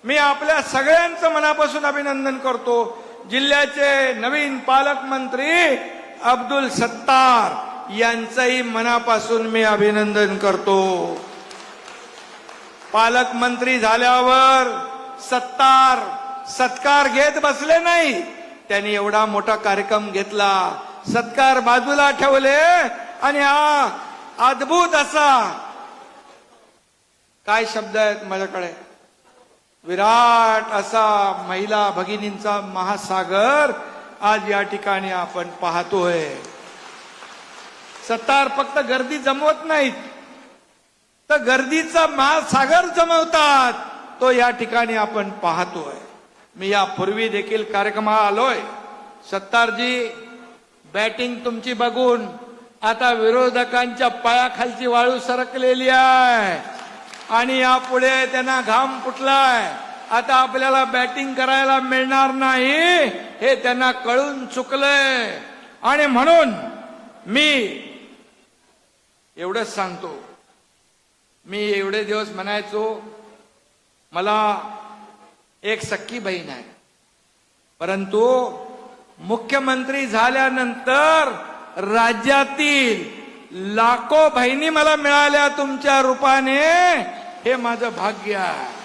मी आपल्या सगळ्यांचं मनापासून अभिनंदन करतो। जिल्ह्याचे नवीन पालकमंत्री अब्दुल सत्तार यांचंही मनापासून मी अभिनंदन करतो। पालकमंत्री झाल्यावर सत्तार सत्कार घेत बसले नाही, त्यांनी एवढा मोठा कार्यक्रम घेतला, सत्कार बाजूला ठेवले आणि हा अद्भुत असा, काय शब्द आहेत माझ्याकडे, विराट असा महिला भगिनींचा महासागर आज या ठिकाणी आपण पाहतोय। सत्तार फक्त गर्दी जमवत नाहीत, तर गर्दीचा महासागर जमवतात, तो या ठिकाणी आपण पाहतोय। मी यापूर्वी देखील कार्यक्रमाला आलोय। सत्तारजी, बॅटिंग तुमची बघून आता विरोधकांच्या पायाखालची वाळू सरकलेली आहे आणि यापुढे त्यांना घाम फुटलाय। आता आपल्याला बॅटिंग करायला मिळणार नाही हे त्यांना कळून चुकलंय। आणि म्हणून मी एवढंच सांगतो, मी एवढे दिवस म्हणायचो मला एक सख्खी बहीण आहे, परंतु मुख्यमंत्री झाल्यानंतर राज्यातील लाखो बहिणी मला मिळाल्या तुमच्या रूपाने, हे माझं भाग्य आहे।